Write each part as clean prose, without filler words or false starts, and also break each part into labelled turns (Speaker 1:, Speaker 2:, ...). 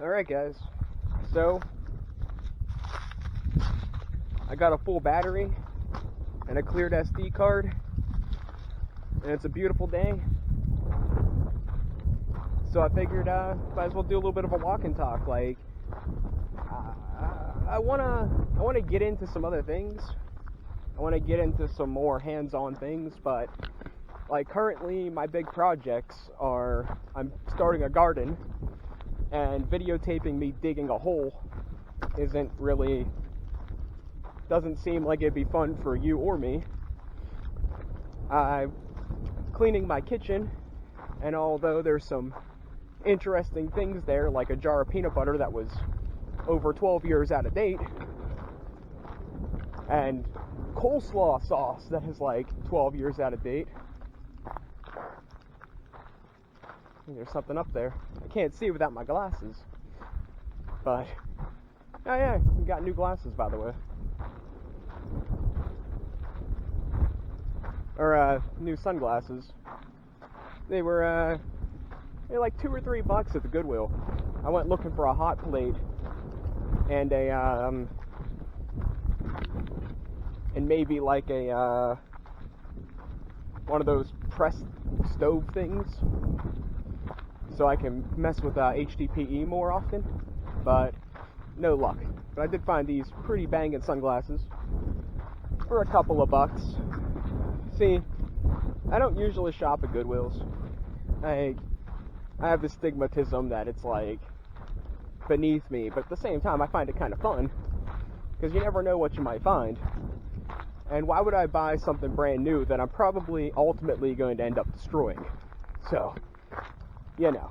Speaker 1: Alright guys, so I got a full battery and a cleared SD card, and it's a beautiful day, so I figured might as well do a little bit of a walk and talk. Like, I wanna get into some other things. I want to get into some more hands-on things, but like currently my big projects are I'm starting a garden, and videotaping me digging a hole doesn't seem like it'd be fun for you or me. I'm cleaning my kitchen, and although there's some interesting things there, like a jar of peanut butter that was over 12 years out of date, and coleslaw sauce that is like 12 years out of date. There's something up there. I can't see without my glasses. But, oh yeah, we got new glasses, by the way. Or, new sunglasses. They were like $2 or $3 at the Goodwill. I went looking for a hot plate and and maybe like a, one of those pressed stove things, so I can mess with HDPE more often, but no luck. But I did find these pretty banging sunglasses for a couple of bucks. See, I don't usually shop at Goodwills. I have this stigmatism that it's like beneath me, but at the same time I find it kind of fun, because you never know what you might find. And why would I buy something brand new that I'm probably ultimately going to end up destroying? So, you know.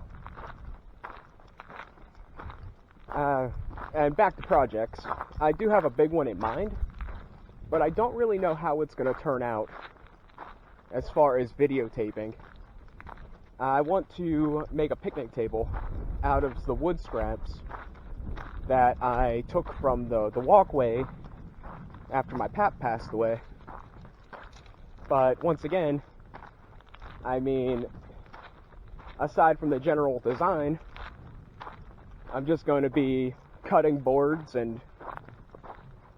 Speaker 1: And back to projects. I do have a big one in mind, but I don't really know how it's going to turn out as far as videotaping. I want to make a picnic table out of the wood scraps that I took from the walkway after my pap passed away. But once again, I mean, aside from the general design, I'm just going to be cutting boards and,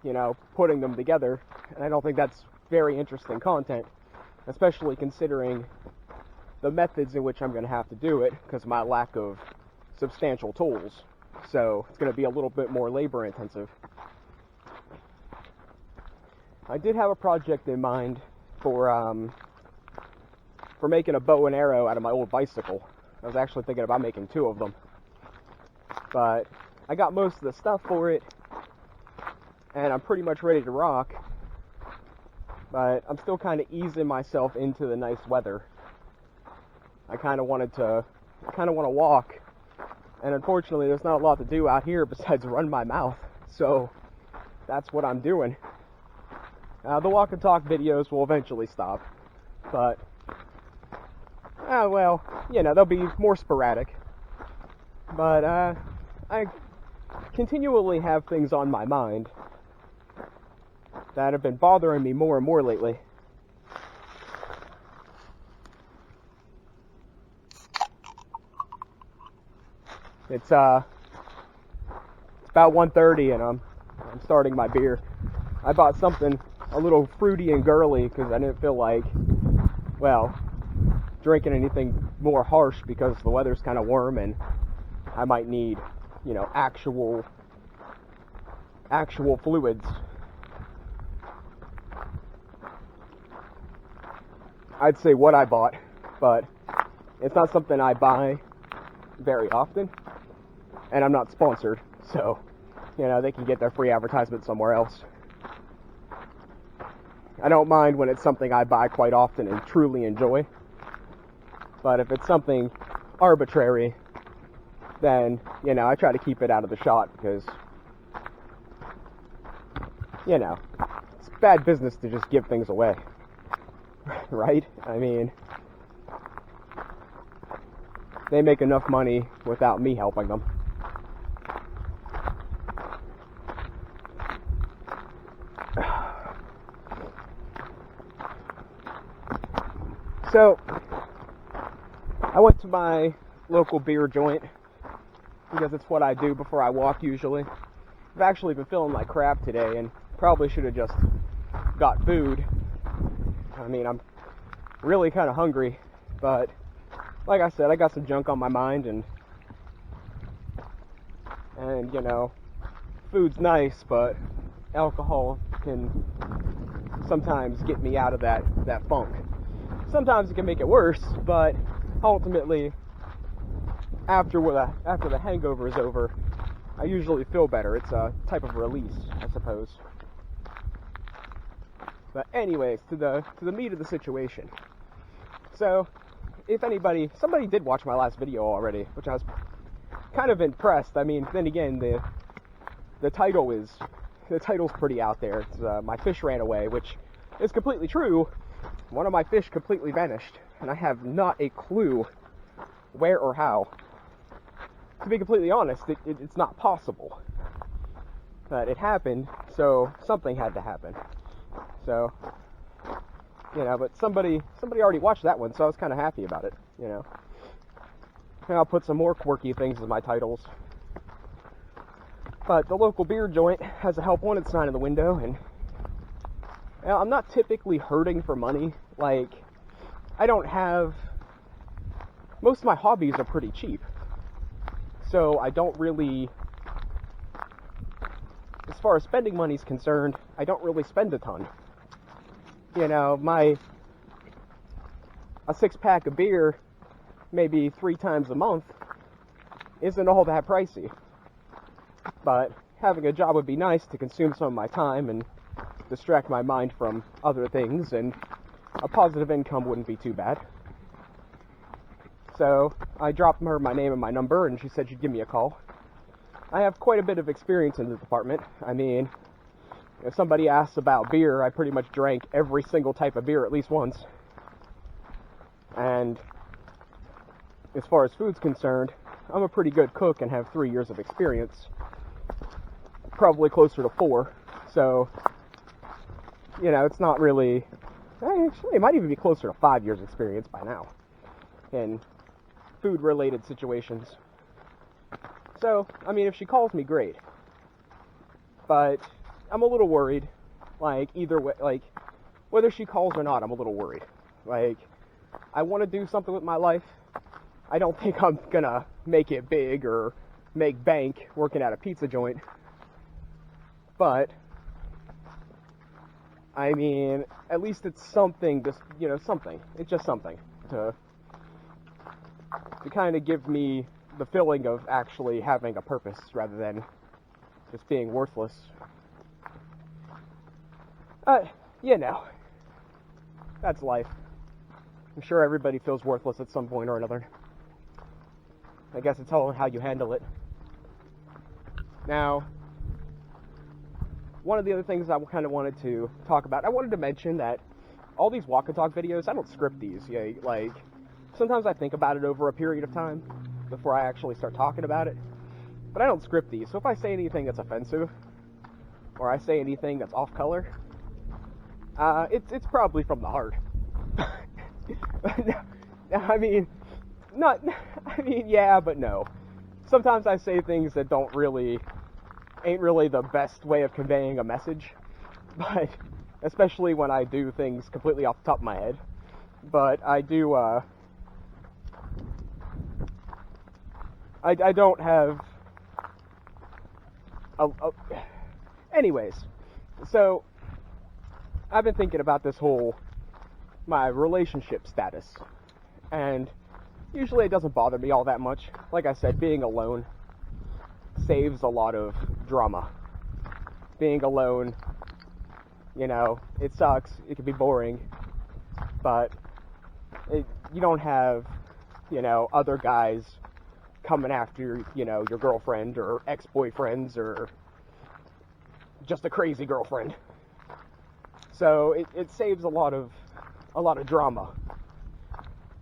Speaker 1: you know, putting them together. And I don't think that's very interesting content, especially considering the methods in which I'm going to have to do it because of my lack of substantial tools. So it's going to be a little bit more labor intensive. I did have a project in mind for making a bow and arrow out of my old bicycle. I was actually thinking about making 2 of them. But I got most of the stuff for it, and I'm pretty much ready to rock. But I'm still kind of easing myself into the nice weather. I kind of want to walk, and unfortunately there's not a lot to do out here besides run my mouth. So that's what I'm doing. The walk and talk videos will eventually stop, but, well, you know, they'll be more sporadic. But, I continually have things on my mind that have been bothering me more and more lately. It's about 1:30 and I'm starting my beer. I bought something a little fruity and girly because I didn't feel like, well, drinking anything more harsh because the weather's kind of warm and I might need, you know, actual fluids. I'd say what I bought, but it's not something I buy very often, and I'm not sponsored, so, you know, they can get their free advertisement somewhere else. I don't mind when it's something I buy quite often and truly enjoy, but if it's something arbitrary, then, you know, I try to keep it out of the shot because, you know, it's bad business to just give things away, right? I mean, they make enough money without me helping them. So, I went to my local beer joint because it's what I do before I walk usually. I've actually been feeling like crap today and probably should have just got food. I mean, I'm really kind of hungry, but like I said, I got some junk on my mind, and you know, food's nice, but alcohol can sometimes get me out of that funk. Sometimes it can make it worse, but ultimately, after the hangover is over, I usually feel better. It's a type of release, I suppose. But anyways, to the meat of the situation. So, if somebody did watch my last video already, which I was kind of impressed. I mean, then again, the title's pretty out there. It's my fish ran away, which is completely true. One of my fish completely vanished, and I have not a clue where or how. To be completely honest, it's not possible. But it happened, so something had to happen. So, you know, but somebody already watched that one, so I was kind of happy about it, you know. And I'll put some more quirky things as my titles. But the local beer joint has a help wanted sign in the window, and you know, I'm not typically hurting for money. Like, most of my hobbies are pretty cheap. So I don't really, as far as spending money is concerned, I don't really spend a ton. You know, a 6-pack of beer, maybe 3 times a month, isn't all that pricey. But having a job would be nice to consume some of my time and distract my mind from other things, and a positive income wouldn't be too bad. So I dropped her my name and my number, and she said she'd give me a call. I have quite a bit of experience in the department. I mean, if somebody asks about beer, I pretty much drank every single type of beer at least once. And as far as food's concerned, I'm a pretty good cook and have 3 years of experience. Probably closer to 4. So, you know, it's not really... Actually, it might even be closer to 5 years experience by now in food-related situations. So, I mean, if she calls me, great. But I'm a little worried. Like, either way, like, whether she calls or not, I'm a little worried. Like, I want to do something with my life. I don't think I'm gonna make it big or make bank working at a pizza joint. But, I mean, at least it's something, just, you know, something. It's just something to kind of give me the feeling of actually having a purpose rather than just being worthless. You know, that's life. I'm sure everybody feels worthless at some point or another. I guess it's all how you handle it. Now, one of the other things I kind of wanted to talk about, I wanted to mention that all these walk and talk videos, I don't script these. Yeah, like, sometimes I think about it over a period of time before I actually start talking about it, but I don't script these. So if I say anything that's offensive, or I say anything that's off color, it's probably from the heart. I mean, yeah, but no. Sometimes I say things that ain't really the best way of conveying a message, but especially when I do things completely off the top of my head. But I do, I don't have, anyways, so I've been thinking about this my relationship status, and usually it doesn't bother me all that much. Like I said, being alone saves a lot of drama. Being alone, you know, it sucks, it can be boring, but you don't have, you know, other guys coming after, you know, your girlfriend or ex-boyfriends or just a crazy girlfriend. So it saves a lot of drama.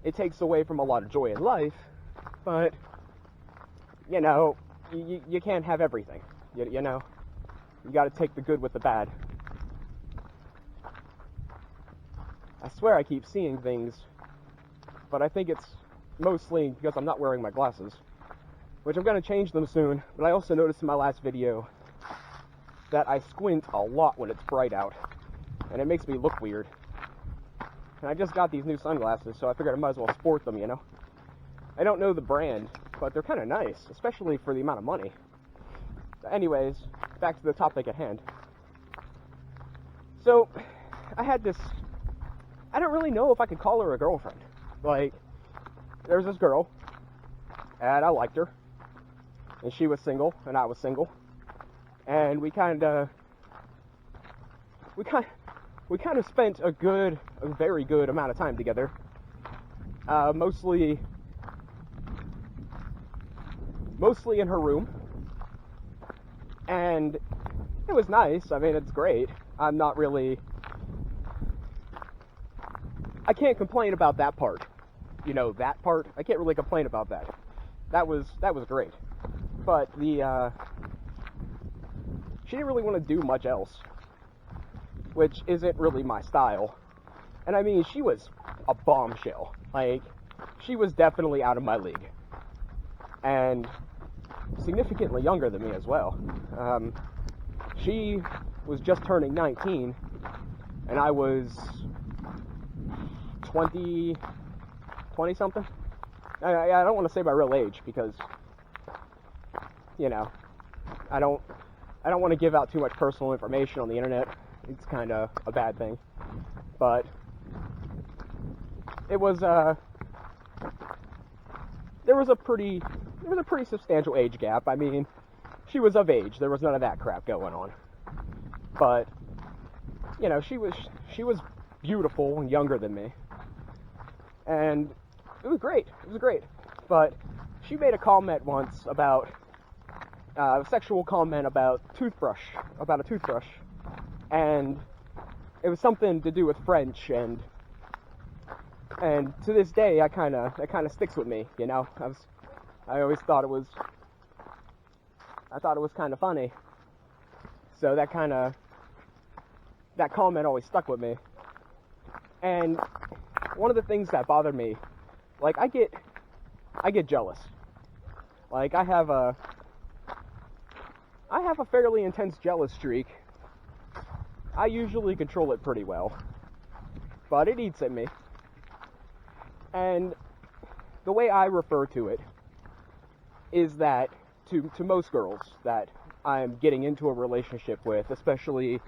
Speaker 1: It takes away from a lot of joy in life, but, you know, you can't have everything, you know? You gotta take the good with the bad. I swear I keep seeing things, but I think it's mostly because I'm not wearing my glasses. which I'm going to change them soon, but I also noticed in my last video that I squint a lot when it's bright out, and it makes me look weird. And I just got these new sunglasses, so I figured I might as well sport them, you know? I don't know the brand, but they're kind of nice, especially for the amount of money. Anyways, back to the topic at hand. So, I had this... I don't really know if I could call her a girlfriend. Like, there's this girl, and I liked her, and she was single, and I was single, and we kind of spent a very good amount of time together, mostly in her room, and it was nice. I mean, it's great. I can't complain about that part. You know, that part, I can't really complain about that. That was great. But she didn't really want to do much else, which isn't really my style. And I mean, she was a bombshell. Like, she was definitely out of my league. And significantly younger than me as well. She was just turning 19, and I was 20 something. I don't want to say my real age because, you know, I don't want to give out too much personal information on the internet. It's kind of a bad thing. But it was there was a pretty substantial age gap. I mean, she was of age. There was none of that crap going on. But, you know, she was beautiful and younger than me. And it was great. But she made a comment once about a sexual comment about a toothbrush, and it was something to do with French, and to this day, that kind of sticks with me. You know, I always thought it was kind of funny. So that comment always stuck with me. And one of the things that bothered me, like, I get jealous. Like, I have a fairly intense jealous streak. I usually control it pretty well, but it eats at me. And the way I refer to it is that to most girls that I'm getting into a relationship with, especially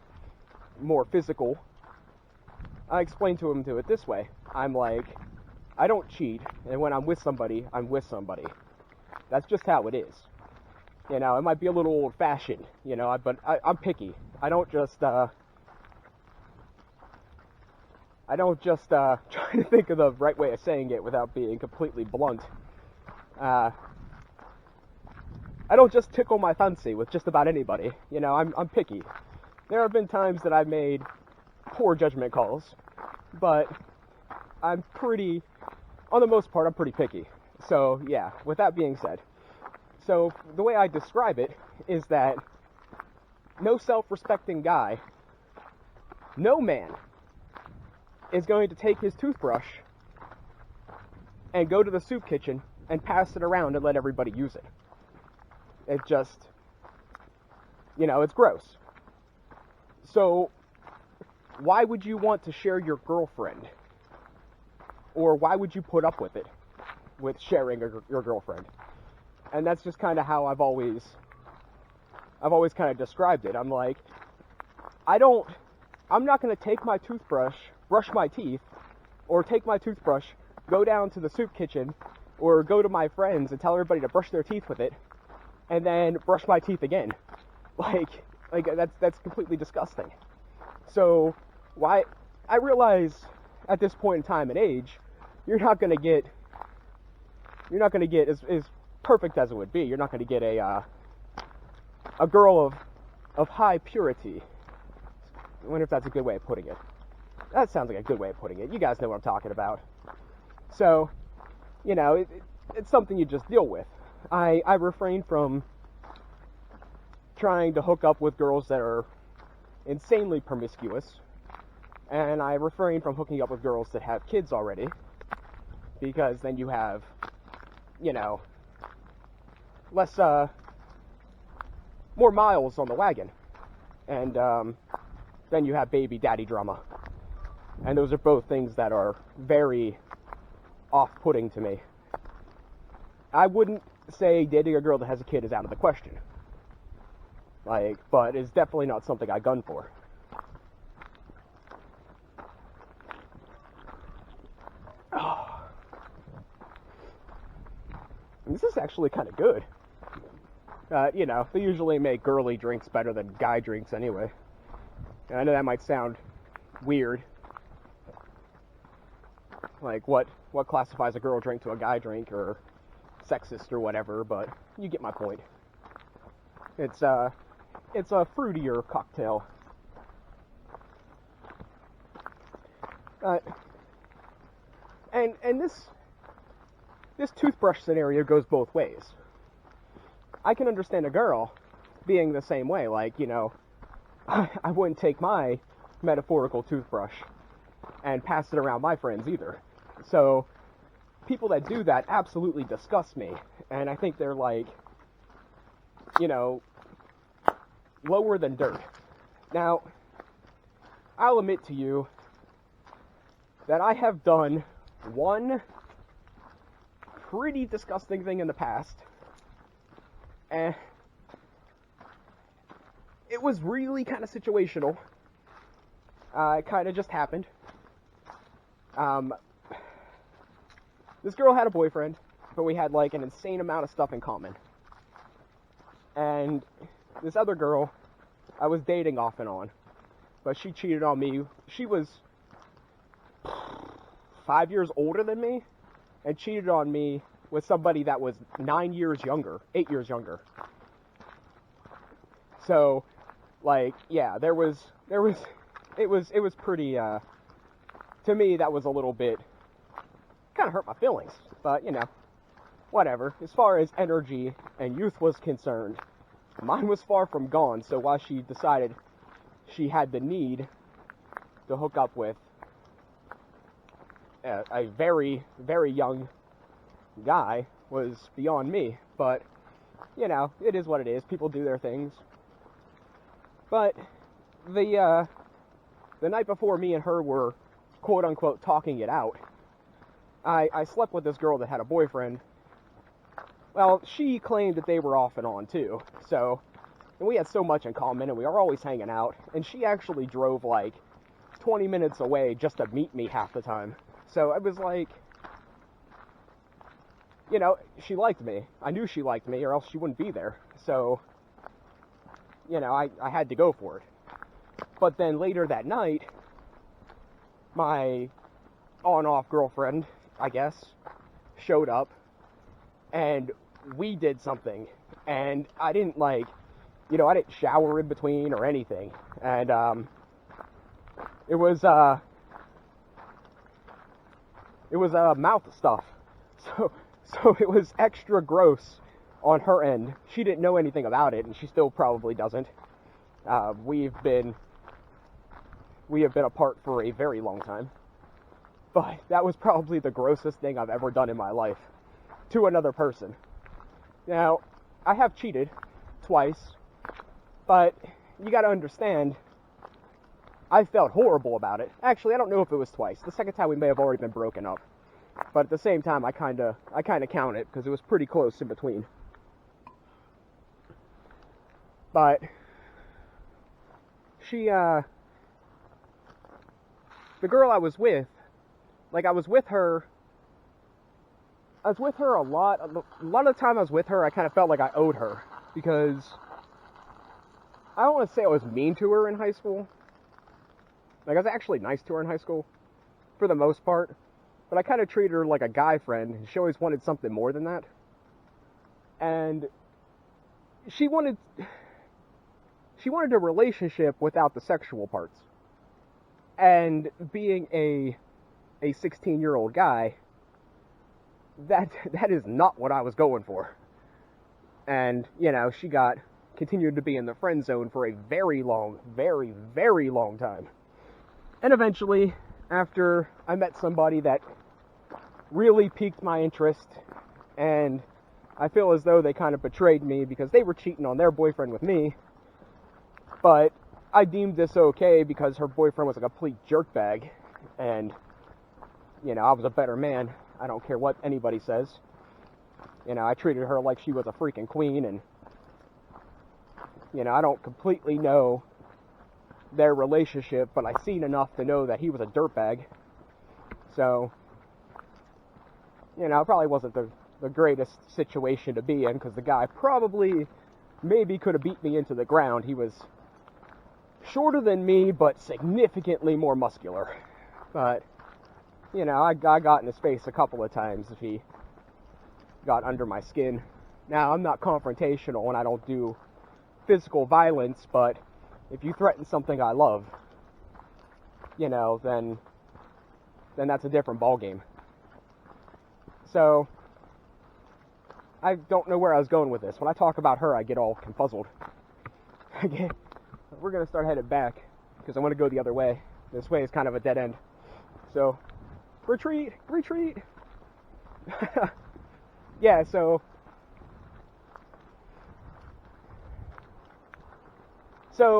Speaker 1: more physical, I explain to them it this way. I'm like, I don't cheat, and when I'm with somebody, I'm with somebody. That's just how it is. You know, it might be a little old-fashioned, you know, but I'm picky. I don't just try to think of the right way of saying it without being completely blunt. I don't just tickle my fancy with just about anybody. You know, I'm picky. There have been times that I've made poor judgment calls, but on the most part, I'm pretty picky. So, yeah, with that being said, so the way I describe it is that no self-respecting guy, no man, is going to take his toothbrush and go to the soup kitchen and pass it around and let everybody use it. It just, you know, it's gross. So, why would you want to share your girlfriend? Or why would you put up with it, with sharing your girlfriend? And that's just kind of how I've always kind of described it. I'm like, I'm not going to take my toothbrush, brush my teeth, or take my toothbrush, go down to the soup kitchen, or go to my friends and tell everybody to brush their teeth with it, and then brush my teeth again. Like that's completely disgusting. So, I realize at this point in time and age, you're not going to get as perfect as it would be. You're not going to get a girl of high purity. I wonder if that's a good way of putting it. That sounds like a good way of putting it. You guys know what I'm talking about. So, you know, it's something you just deal with. I refrain from trying to hook up with girls that are insanely promiscuous, and I refrain from hooking up with girls that have kids already, because then you have, you know, more miles on the wagon. And then you have baby daddy drama. And those are both things that are very off-putting to me. I wouldn't say dating a girl that has a kid is out of the question. But it's definitely not something I gun for. This is actually kind of good. They usually make girly drinks better than guy drinks anyway. And I know that might sound weird. Like, what classifies a girl drink to a guy drink, or sexist or whatever, but you get my point. It's a fruitier cocktail. And this toothbrush scenario goes both ways. I can understand a girl being the same way. I wouldn't take my metaphorical toothbrush and pass it around my friends either. So, people that do that absolutely disgust me. And I think they're lower than dirt. Now, I'll admit to you that I have done one pretty disgusting thing in the past. And it was really kind of situational. It kind of just happened. This girl had a boyfriend, but we had an insane amount of stuff in common. And this other girl, I was dating off and on, but she cheated on me. She was 5 years older than me, and cheated on me with somebody that was 8 years younger. So, yeah, it was pretty, to me, that was a little bit, kind of hurt my feelings, but, whatever. As far as energy and youth was concerned, mine was far from gone, so while she decided she had the need to hook up with a very, very young guy was beyond me, but, it is what it is. People do their things. But the night before me and her were, quote-unquote, talking it out, I slept with this girl that had a boyfriend. Well, she claimed that they were off and on, too. So, and we had so much in common, and we were always hanging out. And she actually drove, 20 minutes away just to meet me half the time. So, it was she liked me. I knew she liked me, or else she wouldn't be there. So, I had to go for it. But then later that night, my on-off girlfriend, I guess, showed up, and we did something, and I didn't I didn't shower in between or anything, and it was mouth stuff, so it was extra gross on her end. She didn't know anything about it, and she still probably doesn't. We have been apart for a very long time. But that was probably the grossest thing I've ever done in my life to another person. Now, I have cheated twice, but you gotta understand, I felt horrible about it. Actually, I don't know if it was twice. The second time we may have already been broken up. But at the same time, I kinda count it, because it was pretty close in between. But she, the girl I was with, I was with her a lot. A lot of the time I was with her, I kind of felt like I owed her, because I don't want to say I was mean to her in high school. I was actually nice to her in high school, for the most part, but I kind of treated her like a guy friend, and she always wanted something more than that. And she wanted a relationship without the sexual parts. And being a 16-year-old guy, that is not what I was going for. And, she continued to be in the friend zone for a very long, very, very long time. And eventually, after I met somebody that really piqued my interest, and I feel as though they kind of betrayed me because they were cheating on their boyfriend with me, but I deemed this okay because her boyfriend was a complete jerkbag, and, you know, I was a better man. I don't care what anybody says. You know, I treated her like she was a freaking queen, and, you know, I don't completely know their relationship, but I've seen enough to know that he was a dirtbag. So, you know, it probably wasn't the greatest situation to be in, because the guy probably maybe could have beat me into the ground. He was shorter than me, but significantly more muscular. But, you know, I got in his face a couple of times if he got under my skin. Now, I'm not confrontational and I don't do physical violence, but if you threaten something I love, you know, then that's a different ballgame. So, I don't know where I was going with this. When I talk about her, I get all confuzzled. We're going to start headed back, because I want to go the other way. This way is kind of a dead end. So, retreat! Retreat! Yeah, so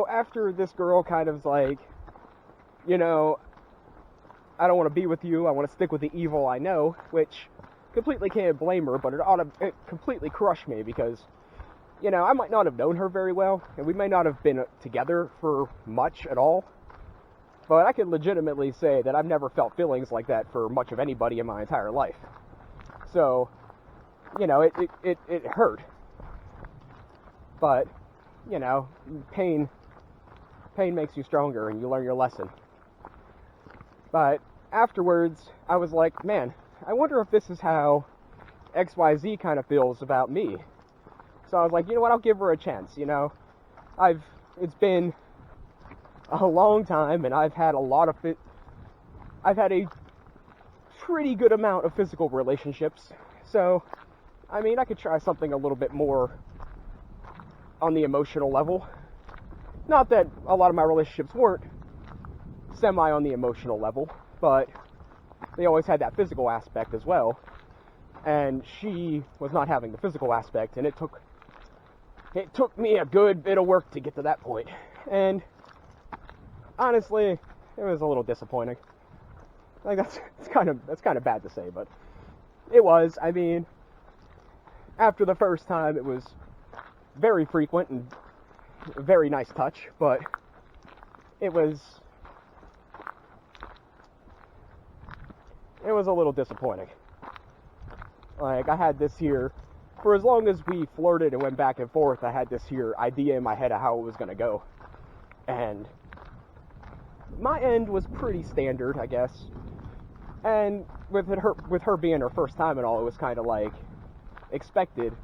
Speaker 1: after this girl kind of like, you know, I don't want to be with you, I want to stick with the evil I know, which completely can't blame her, but it completely crushed me because, you know, I might not have known her very well, and we may not have been together for much at all, but I can legitimately say that I've never felt feelings like that for much of anybody in my entire life. So, you know, it hurt. But, you know, pain makes you stronger and you learn your lesson. But afterwards, I was like, man, I wonder if this is how XYZ kind of feels about me. So I was like, you know what, I'll give her a chance, you know. It's been a long time, and I've had a pretty good amount of physical relationships. So, I mean, I could try something a little bit more on the emotional level. Not that a lot of my relationships weren't semi on the emotional level, but they always had that physical aspect as well. And she was not having the physical aspect, and it took me a good bit of work to get to that point. And honestly, it was a little disappointing. Like, that's kind of bad to say, but it was. I mean, after the first time, it was very frequent and a very nice touch, but it was a little disappointing. Like, I had this here, for as long as we flirted and went back and forth, I had this here idea in my head of how it was going to go. And my end was pretty standard, I guess. And with her being her first time and all, it was kind of like expected.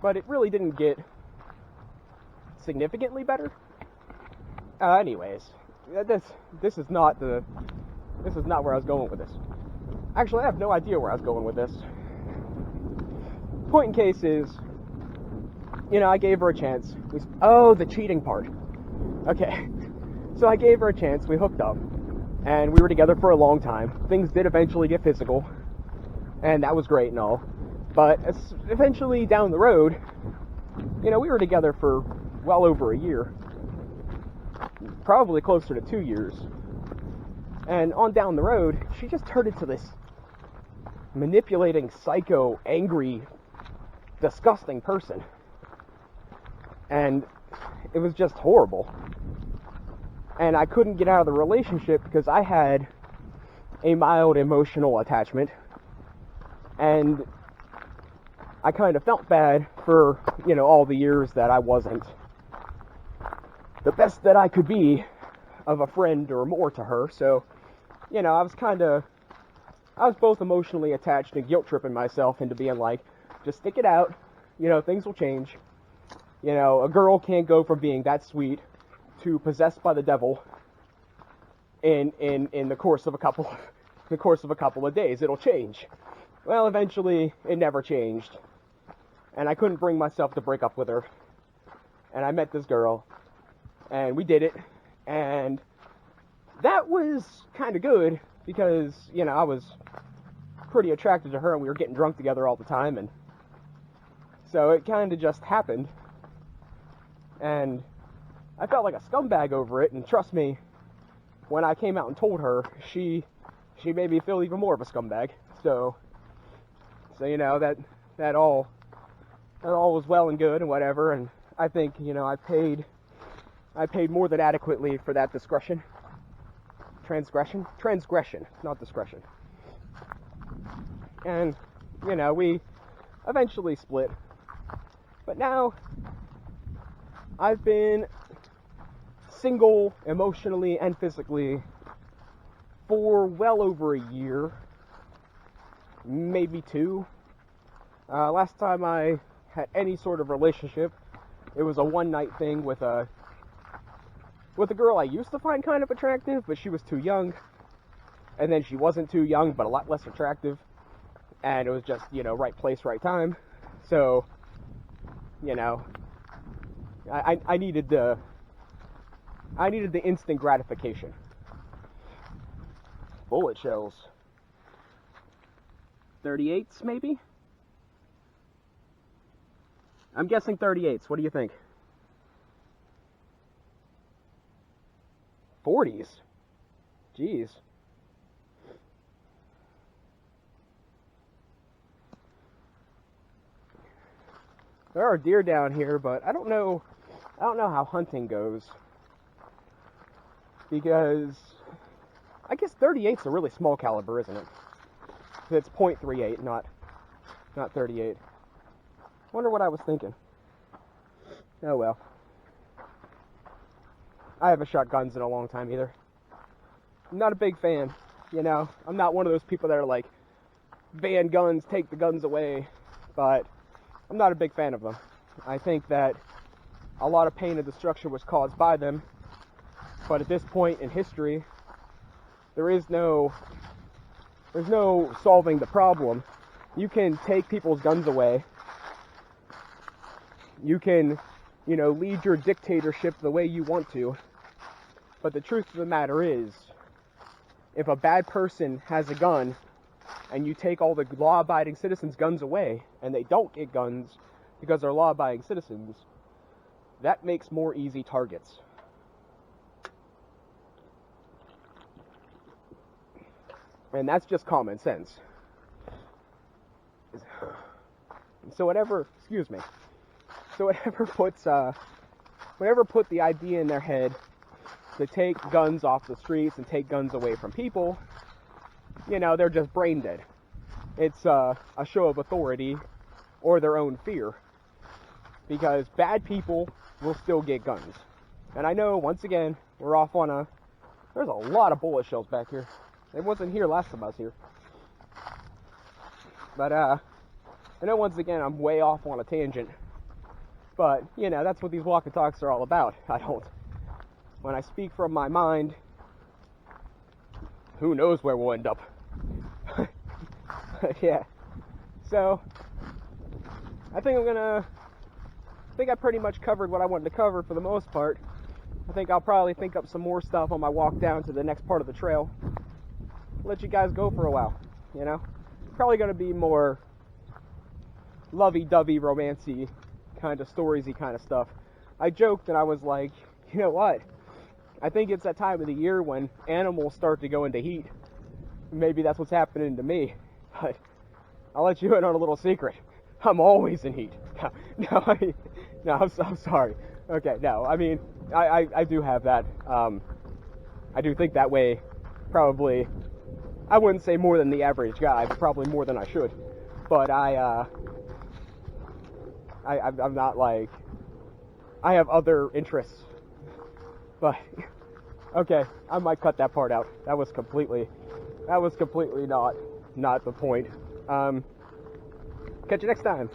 Speaker 1: But it really didn't get significantly better. Anyways, this is not where I was going with this. Actually, I have no idea where I was going with this. Point in case is, you know, I gave her a chance. The cheating part. Okay. So I gave her a chance, we hooked up, and we were together for a long time. Things did eventually get physical, and that was great and all. But eventually down the road, you know, we were together for well over a year. Probably closer to 2 years. And on down the road, she just turned into this manipulating, psycho, angry, disgusting person. And it was just horrible. And I couldn't get out of the relationship because I had a mild emotional attachment. And I kind of felt bad for, you know, all the years that I wasn't the best that I could be of a friend or more to her. So, you know, I was both emotionally attached and guilt tripping myself into being like, just stick it out, you know, things will change. You know, a girl can't go from being that sweet to possessed by the devil in the course of a couple of days. It'll change. Well, eventually it never changed. And I couldn't bring myself to break up with her. And I met this girl, and we did it, and that was kind of good because, you know, I was pretty attracted to her and we were getting drunk together all the time, and So it kind of just happened, and I felt like a scumbag over it, and trust me, when I came out and told her, she made me feel even more of a scumbag. So you know, that all was well and good and whatever, and I think, you know, I paid more than adequately for that transgression, not discretion. And, you know, we eventually split. But now, I've been single emotionally and physically for well over a year, maybe 2. Last time I had any sort of relationship, it was a one-night thing with a girl I used to find kind of attractive, but she was too young, and then she wasn't too young, but a lot less attractive, and it was just, you know, right place, right time. So, you know, I needed the instant gratification. Bullet shells. 38s, maybe? I'm guessing 38s. What do you think? 40s? Jeez. There are deer down here, but I don't know how hunting goes. Because I guess 38's a really small caliber, isn't it? It's .38, not 38. Wonder what I was thinking. Oh well. I haven't shot guns in a long time either. I'm not a big fan, you know. I'm not one of those people that are like, ban guns, take the guns away. But I'm not a big fan of them. I think that a lot of pain and destruction was caused by them. But at this point in history, there's no solving the problem. You can take people's guns away. You can, you know, lead your dictatorship the way you want to. But the truth of the matter is, if a bad person has a gun and you take all the law-abiding citizens' guns away and they don't get guns because they're law-abiding citizens, that makes more easy targets. And that's just common sense. So whatever put the idea in their head to take guns off the streets and take guns away from people, you know, they're just brain dead. It's a show of authority or their own fear. Because bad people will still get guns. And I know, once again, we're off on there's a lot of bullet shells back here. It wasn't here last time I was here. But, I know once again I'm way off on a tangent. But, you know, that's what these walk and talks are all about. When I speak from my mind, who knows where we'll end up. Yeah. So, I think I pretty much covered what I wanted to cover for the most part. I think I'll probably think up some more stuff on my walk down to the next part of the trail. Let you guys go for a while, you know? Probably going to be more lovey-dovey, romancy kind of storiesy kind of stuff. I joked and I was like, you know what? I think it's that time of the year when animals start to go into heat. Maybe that's what's happening to me. But I'll let you in on a little secret. I'm always in heat. I'm sorry. Okay, no, I mean, I do have that. I do think that way, probably. I wouldn't say more than the average guy, but probably more than I should. But I'm not like, I have other interests. But, okay, I might cut that part out. That was completely not the point. Catch you next time.